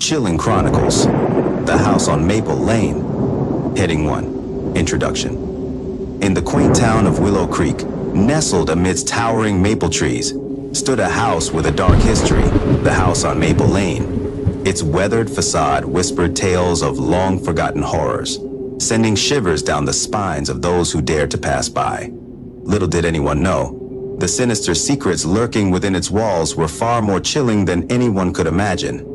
Chilling Chronicles, The House on Maple Lane. Heading 1, Introduction. In the quaint town of Willow Creek, nestled amidst towering maple trees, stood a house with a dark history, the House on Maple Lane. Its weathered facade whispered tales of long-forgotten horrors, sending shivers down the spines of those who dared to pass by. Little did anyone know, the sinister secrets lurking within its walls were far more chilling than anyone could imagine.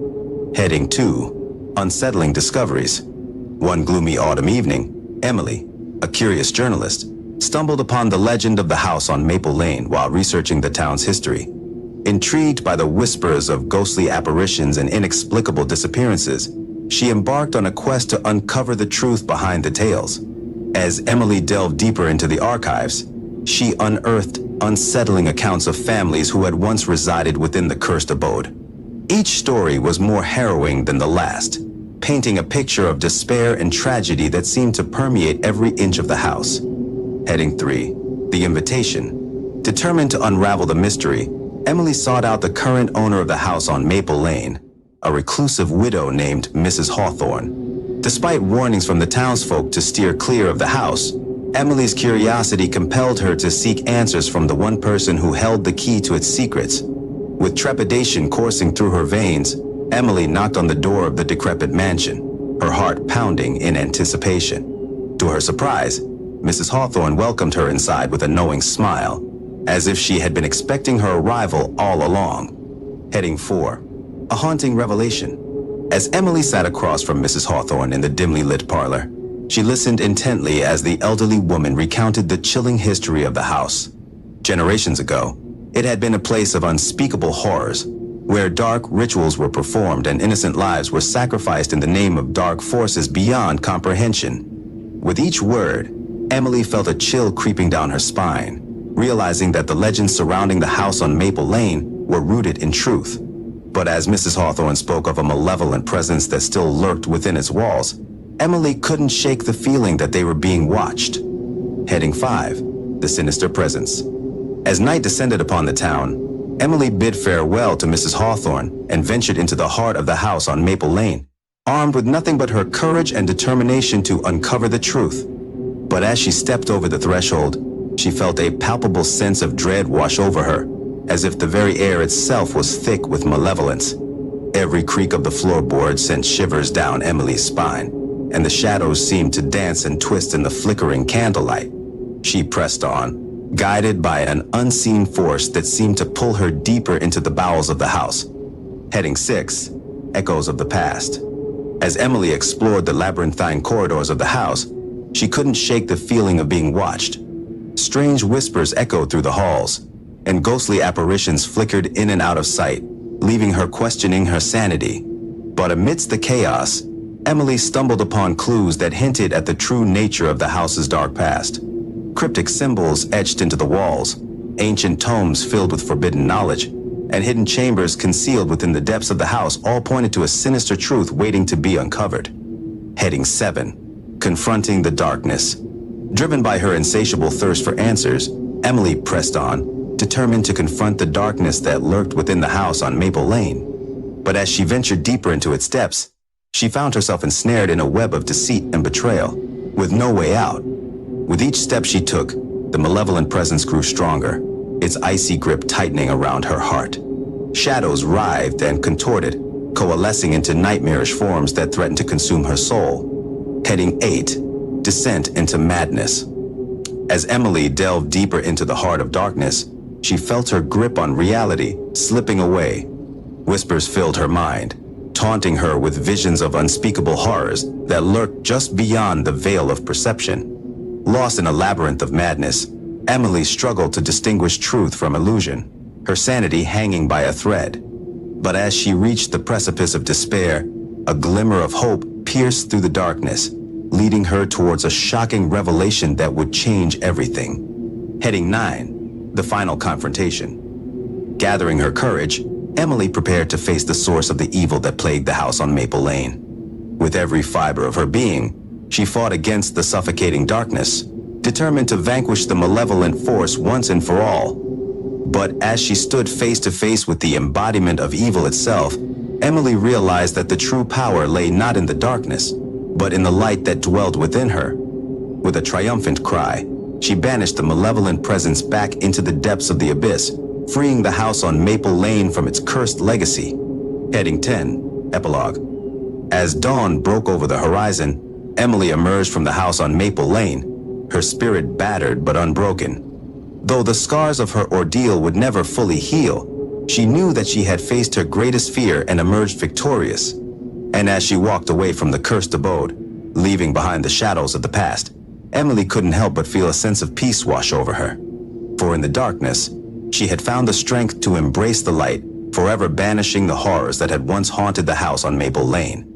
Heading 2, Unsettling Discoveries. One gloomy autumn evening, Emily, a curious journalist, stumbled upon the legend of the house on Maple Lane while researching the town's history. Intrigued by the whispers of ghostly apparitions and inexplicable disappearances, she embarked on a quest to uncover the truth behind the tales. As Emily delved deeper into the archives, she unearthed unsettling accounts of families who had once resided within the cursed abode. Each story was more harrowing than the last, painting a picture of despair and tragedy that seemed to permeate every inch of the house. Heading 3, The Invitation. Determined to unravel the mystery, Emily sought out the current owner of the house on Maple Lane, a reclusive widow named Mrs. Hawthorne. Despite warnings from the townsfolk to steer clear of the house, Emily's curiosity compelled her to seek answers from the one person who held the key to its secrets. With trepidation coursing through her veins, Emily knocked on the door of the decrepit mansion, her heart pounding in anticipation. To her surprise, Mrs. Hawthorne welcomed her inside with a knowing smile, as if she had been expecting her arrival all along. Heading 4, A Haunting Revelation. As Emily sat across from Mrs. Hawthorne in the dimly lit parlor, she listened intently as the elderly woman recounted the chilling history of the house. Generations ago, it had been a place of unspeakable horrors, where dark rituals were performed and innocent lives were sacrificed in the name of dark forces beyond comprehension. With each word, Emily felt a chill creeping down her spine, realizing that the legends surrounding the house on Maple Lane were rooted in truth. But as Mrs. Hawthorne spoke of a malevolent presence that still lurked within its walls, Emily couldn't shake the feeling that they were being watched. Heading 5, The Sinister Presence. As night descended upon the town, Emily bid farewell to Mrs. Hawthorne and ventured into the heart of the house on Maple Lane, armed with nothing but her courage and determination to uncover the truth. But as she stepped over the threshold, she felt a palpable sense of dread wash over her, as if the very air itself was thick with malevolence. Every creak of the floorboard sent shivers down Emily's spine, and the shadows seemed to dance and twist in the flickering candlelight. She pressed on, guided by an unseen force that seemed to pull her deeper into the bowels of the house. Heading 6, Echoes of the Past. As Emily explored the labyrinthine corridors of the house, she couldn't shake the feeling of being watched. Strange whispers echoed through the halls, and ghostly apparitions flickered in and out of sight, leaving her questioning her sanity. But amidst the chaos, Emily stumbled upon clues that hinted at the true nature of the house's dark past. Cryptic symbols etched into the walls, ancient tomes filled with forbidden knowledge, and hidden chambers concealed within the depths of the house all pointed to a sinister truth waiting to be uncovered. Heading 7, Confronting the Darkness. Driven by her insatiable thirst for answers, Emily pressed on, determined to confront the darkness that lurked within the house on Maple Lane. But as she ventured deeper into its depths, she found herself ensnared in a web of deceit and betrayal, with no way out. With each step she took, the malevolent presence grew stronger, its icy grip tightening around her heart. Shadows writhed and contorted, coalescing into nightmarish forms that threatened to consume her soul. Heading 8, Descent into Madness. As Emily delved deeper into the heart of darkness, she felt her grip on reality slipping away. Whispers filled her mind, taunting her with visions of unspeakable horrors that lurked just beyond the veil of perception. Lost in a labyrinth of madness, Emily struggled to distinguish truth from illusion, her sanity hanging by a thread. But as she reached the precipice of despair, a glimmer of hope pierced through the darkness, leading her towards a shocking revelation that would change everything. Heading 9, The Final Confrontation. Gathering her courage, Emily prepared to face the source of the evil that plagued the house on Maple Lane. With every fiber of her being, she fought against the suffocating darkness, determined to vanquish the malevolent force once and for all. But as she stood face to face with the embodiment of evil itself, Emily realized that the true power lay not in the darkness, but in the light that dwelled within her. With a triumphant cry, she banished the malevolent presence back into the depths of the abyss, freeing the house on Maple Lane from its cursed legacy. Heading 10, Epilogue. As dawn broke over the horizon, Emily emerged from the house on Maple Lane, her spirit battered but unbroken. Though the scars of her ordeal would never fully heal, she knew that she had faced her greatest fear and emerged victorious. And as she walked away from the cursed abode, leaving behind the shadows of the past, Emily couldn't help but feel a sense of peace wash over her. For in the darkness, she had found the strength to embrace the light, forever banishing the horrors that had once haunted the house on Maple Lane.